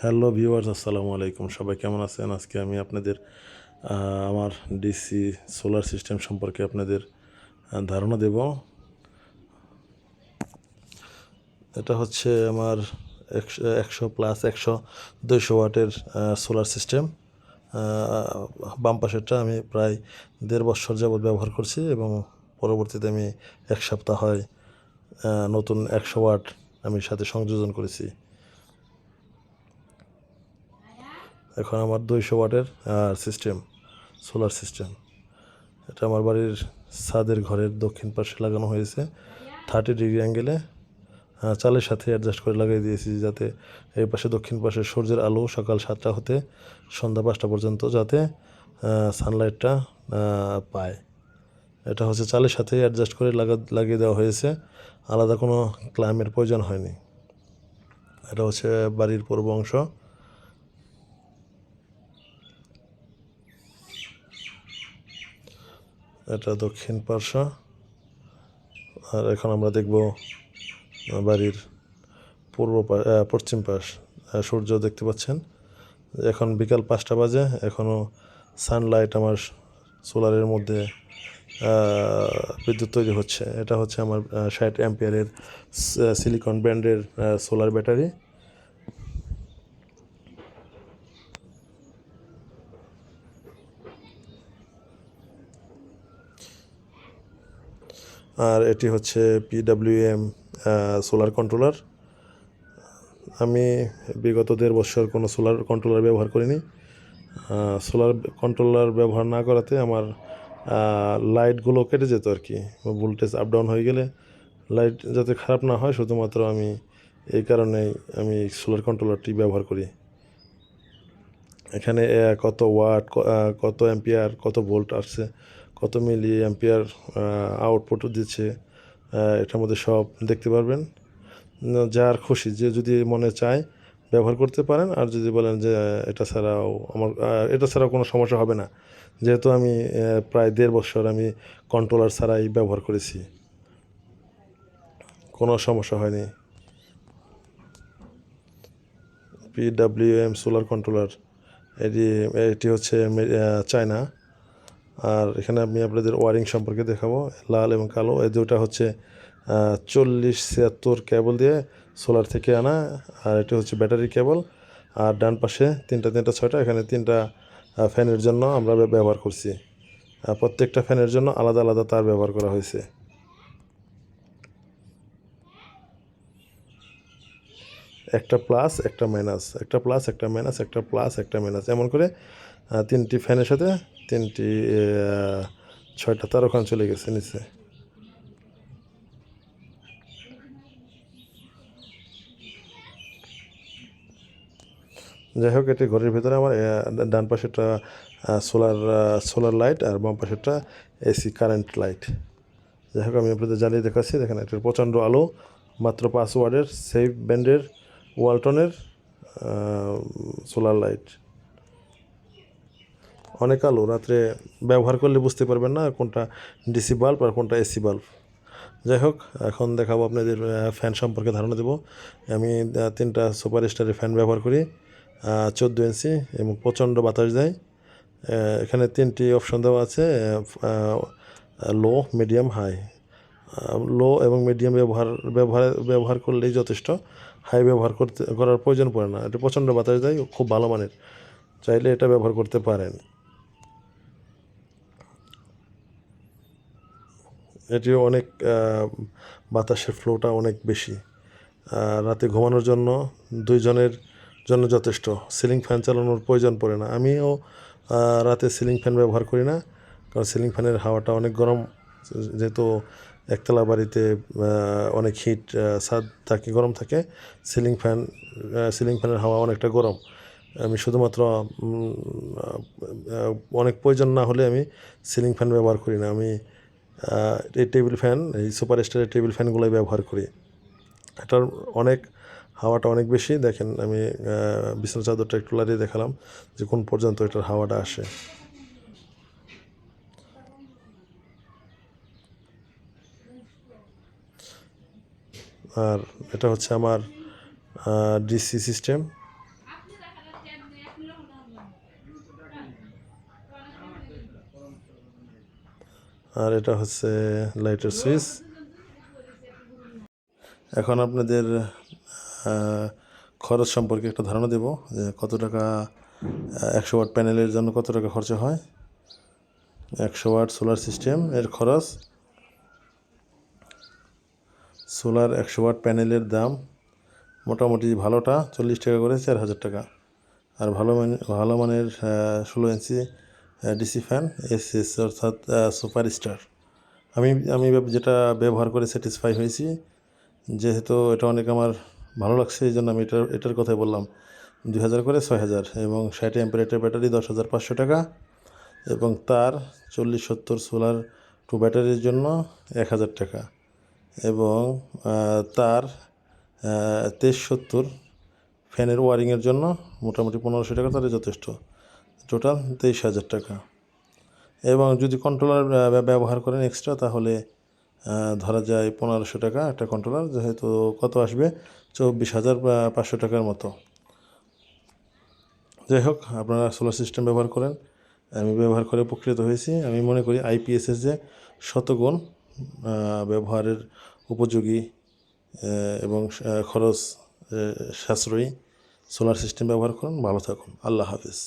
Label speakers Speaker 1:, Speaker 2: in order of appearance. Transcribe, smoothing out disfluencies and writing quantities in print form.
Speaker 1: Hello viewers, আসসালামু আলাইকুম। সবাই কেমন আছেন? আজকে আমি আপনাদের আমার ডিসি সোলার সিস্টেম সম্পর্কে আপনাদের ধারণা দেব। এটা হচ্ছে আমার 100 প্লাস 200 ওয়াটের সোলার সিস্টেম। বাম পাশেরটা আমি প্রায় 1.5 বছর যাবৎ ব্যবহার করছি এবং পরবর্তীতে আমি 1 সপ্তাহ হয় নতুন 100 ওয়াট আমি সাথে সংযোজন করেছি। এখন আমার 200 ওয়াটের সিস্টেম, সোলার সিস্টেম। এটা আমার বাড়ির ছাদের ঘরের দক্ষিণ পাশে লাগানো হয়েছে 30 ডিগ্রি অ্যাঙ্গেলে। চালের সাথে অ্যাডজাস্ট করে লাগিয়ে দিয়েছি যাতে এই পাশে দক্ষিণ পাশে সূর্যের আলো সকাল 7টা হতে সন্ধ্যা 5টা পর্যন্ত যাতে সানলাইটটা পায়। এটা হচ্ছে চালের সাথে অ্যাডজাস্ট করে লাগিয়ে দেওয়া হয়েছে, আলাদা কোনো ক্লাইমের প্রয়োজন হয়নি। এটা হচ্ছে বাড়ির পূর্ব অংশ। এটা দক্ষিণ পার্শ্ব। আর এখন আমরা দেখব বাড়ির পশ্চিম পাশ। সূর্য দেখতে পাচ্ছেন। এখন বিকাল 5টা বাজে, এখনও সানলাইট আমার সোলারের মধ্যে বিদ্যুৎ তৈরি হচ্ছে। এটা হচ্ছে আমার 60 অ্যাম্পিয়ারের সিলিকন ব্র্যান্ডের সোলার ব্যাটারি। আর এটি হচ্ছে PWM সোলার কন্ট্রোলার। আমি বিগত 1.5 বছর কোনো সোলার কন্ট্রোলার ব্যবহার করিনি। সোলার কন্ট্রোলার ব্যবহার না করাতে আমার লাইটগুলো কেটে যেত আর কি। ভোল্টেজ আপ ডাউন হয়ে গেলে লাইট যাতে খারাপ না হয়, শুধুমাত্র আমি এই কারণেই আমি সোলার কন্ট্রোলারটি ব্যবহার করি। এখানে কত ওয়াট, কত অ্যাম্পিয়ার, কত ভোল্ট আসছে, কত মিলি অ্যাম্পিয়ার আউটপুট দিচ্ছে, এটার মধ্যে সব দেখতে পারবেন। যার খুশি, যে যদি মনে চায় ব্যবহার করতে পারেন। আর যদি বলেন যে এটা ছাড়াও কোনো সমস্যা হবে না, যেহেতু আমি প্রায় 1.5 বছর আমি কন্ট্রোলার ছাড়াই ব্যবহার করেছি, কোনো সমস্যা হয়নি। PWM সোলার কন্ট্রোলার, এটি হচ্ছে চায়না। আর এখানে আমি আপনাদের ওয়ারিং সম্পর্কে দেখাবো। লাল এবং কালো এই দুটা হচ্ছে 4076 কেবল দিয়ে সোলার থেকে আনা। আর এটি হচ্ছে ব্যাটারি কেবল। আর ডান পাশে 3টা 6টা, এখানে 3টা ফ্যানের জন্য আমরা ব্যবহার করছি। প্রত্যেকটা ফ্যানের জন্য আলাদা আলাদা তার ব্যবহার করা হয়েছে। একটা প্লাস, একটা মাইনাস, একটা প্লাস, একটা মাইনাস, একটা প্লাস, একটা মাইনাস, এমন করে 3টি ফ্যানের সাথে 3টি 6টা তার ওখানে চলে গেছে নিচে। যাই হোক, এটি ঘরের ভিতরে আমার ডান পাশেরটা সোলার লাইট আর বাম পাশেরটা এসি কারেন্ট লাইট। যাই হোক, আমি আপনাদের জ্বালিয়ে দেখাচ্ছি। দেখেন, এটার প্রচণ্ড আলো, মাত্র 5 ওয়াটের সেফ ব্র্যান্ডের ওয়ালটনের সোলার লাইট। অনেক আলো, রাত্রে ব্যবহার করলে বুঝতে পারবেন না কোনটা ডিসি বাল্ব আর কোনটা এসি বাল্ব। যাই হোক, এখন দেখাবো আপনাদের ফ্যান সম্পর্কে ধারণা দেবো। আমি 3টা সুপার স্টারের ফ্যান ব্যবহার করি, 14 ইঞ্চি, এবং প্রচণ্ড বাতাস দেয়। এখানে 3টি অপশন দেওয়া আছে, লো, মিডিয়াম, হাই। লো এবং মিডিয়াম ব্যবহার করলেই যথেষ্ট, হাই করার প্রয়োজন পড়ে না। এটা প্রচণ্ড বাতাস দেয়, খুব ভালো মানের, চাইলে এটা ব্যবহার করতে পারেন। এটিও অনেক বাতাসের ফ্লোটা অনেক বেশি। রাতে ঘুমানোর জন্য 2 জনের জন্য যথেষ্ট, সিলিং ফ্যান চালানোর প্রয়োজন পড়ে না। আমিও রাতে সিলিং ফ্যান ব্যবহার করি না, কারণ সিলিং ফ্যানের হাওয়াটা অনেক গরম। যেহেতু একতলা বাড়িতে অনেক হিট, ছাদ থাকে, গরম থাকে, সিলিং ফ্যানের হাওয়া অনেকটা গরম। আমি শুধুমাত্র অনেক প্রয়োজন না হলে আমি সিলিং ফ্যান ব্যবহার করি না। আমি এই টেবিল ফ্যান, এই সুপার স্টারের টেবিল ফ্যানগুলোই ব্যবহার করি। এটার হাওয়াটা অনেক বেশি। দেখেন, আমি বিছানার চাদরটা একটু লাগিয়ে দেখালাম যে কোন পর্যন্ত এটার হাওয়াটা আসে। আর এটা হচ্ছে আমার ডিসি সিস্টেম। আর এটা হচ্ছে লাইটের সুইচ। এখন আপনাদের খরচ সম্পর্কে একটা ধারণা দেব যে কত টাকা 100 ওয়াট প্যানেলের জন্য কত টাকা খরচা হয়। 100 ওয়াট সোলার সিস্টেম এর খরচ, সোলার 100 ওয়াট প্যানেলের দাম মোটামুটি ভালোটা 40 টাকা করে 4000 টাকা। আর ভালো মানের 16 ইঞ্চি ডিসি ফ্যান এসএস অর্থাৎ সুপার স্টার। আমি যেটা ব্যবহার করে স্যাটিসফাই হয়েছি, যেহেতু এটা অনেক আমার ভালো লাগছে, এই জন্য আমি এটার কথাই বললাম। 2000 করে 6000 এবং 60 অ্যাম্পিয়ারের ব্যাটারি 10,500 টাকা এবং তার 40-70 সোলার টু ব্যাটারির জন্য 1000 টাকা এবং তার 2370 ফ্যানের ওয়ারিংয়ের জন্য মোটামুটি 1500 টাকা, তাহলে যথেষ্ট। টোটাল 23,000 টাকা। এবং যদি কন্ট্রোলার ব্যবহার করেন এক্সট্রা, তাহলে ধরা যায় 1500 টাকা একটা কন্ট্রোলার, যেহেতু কত আসবে 24,500 টাকার মতো। যাই হোক, আপনারা সোলার সিস্টেম ব্যবহার করেন, আমি ব্যবহার করে উপকৃত হয়েছি। আমি মনে করি আইপিএসের যে শতগুণ ব্যবহারের উপযোগী এবং খরচ সাশ্রয়ী সোলার সিস্টেম ব্যবহার করুন। ভালো থাকুন। আল্লাহ হাফেজ।